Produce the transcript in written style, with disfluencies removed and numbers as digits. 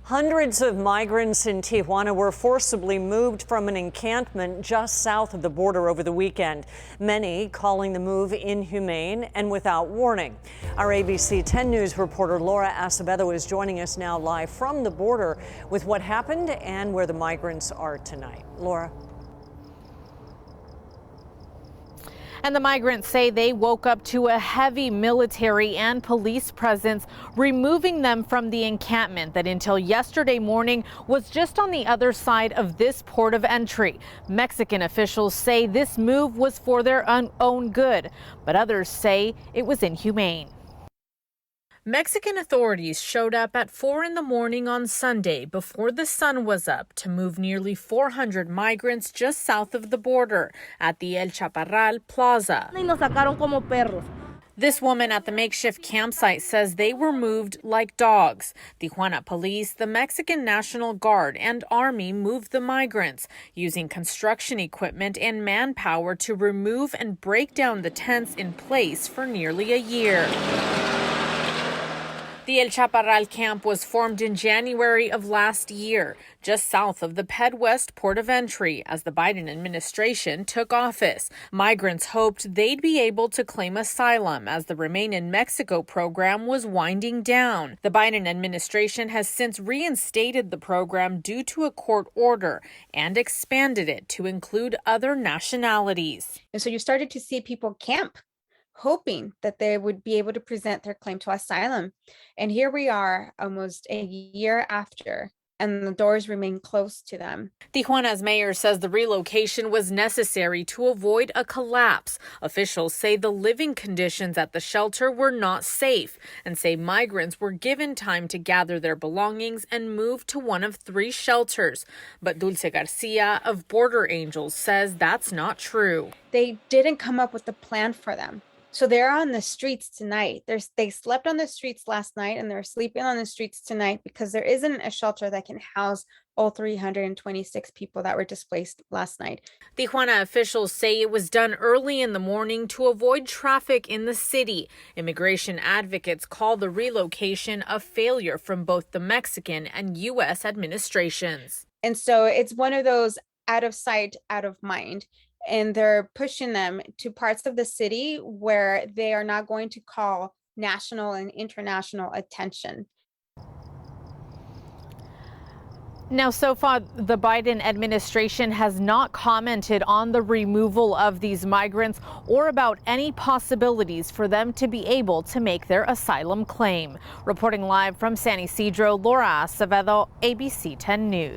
Hundreds of migrants in Tijuana were forcibly moved from an encampment just south of the border over the weekend. Many calling the move inhumane and without warning. Our ABC 10 News reporter Laura Acevedo is joining us now live from the border with what happened and where the migrants are tonight. Laura. And the migrants say they woke up to a heavy military and police presence, removing them from the encampment that until yesterday morning was just on the other side of this port of entry. Mexican officials say this move was for their own good, but others say it was inhumane. Mexican authorities showed up at 4 in the morning on Sunday before the sun was up to move nearly 400 migrants just south of the border at the El Chaprral Plaza. This woman at the makeshift campsite says they were moved like dogs. Tijuana police, the Mexican National Guard, and Army moved the migrants, using construction equipment and manpower to remove and break down the tents in place for nearly a year. The El Chaparral camp was formed in January of last year, just south of the Ped West port of entry, as the Biden administration took office. Migrants hoped they'd be able to claim asylum as the Remain in Mexico program was winding down. The Biden administration has since reinstated the program due to a court order and expanded it to include other nationalities. And so you started to see people camp, hoping that they would be able to present their claim to asylum. And here we are almost a year after, and the doors remain closed to them. Tijuana's mayor says the relocation was necessary to avoid a collapse. Officials say the living conditions at the shelter were not safe and say migrants were given time to gather their belongings and move to one of 3 shelters. But Dulce Garcia of Border Angels says that's not true. They didn't come up with a plan for them. So they're on the streets tonight. They slept on the streets last night and they're sleeping on the streets tonight because there isn't a shelter that can house all 326 people that were displaced last night. Tijuana officials say it was done early in the morning to avoid traffic in the city. Immigration advocates call the relocation a failure from both the Mexican and U.S. administrations. And so it's one of those out of sight, out of mind. And they're pushing them to parts of the city where they are not going to call national and international attention. Now, so far, the Biden administration has not commented on the removal of these migrants or about any possibilities for them to be able to make their asylum claim. Reporting live from San Isidro, Laura Acevedo, ABC 10 News.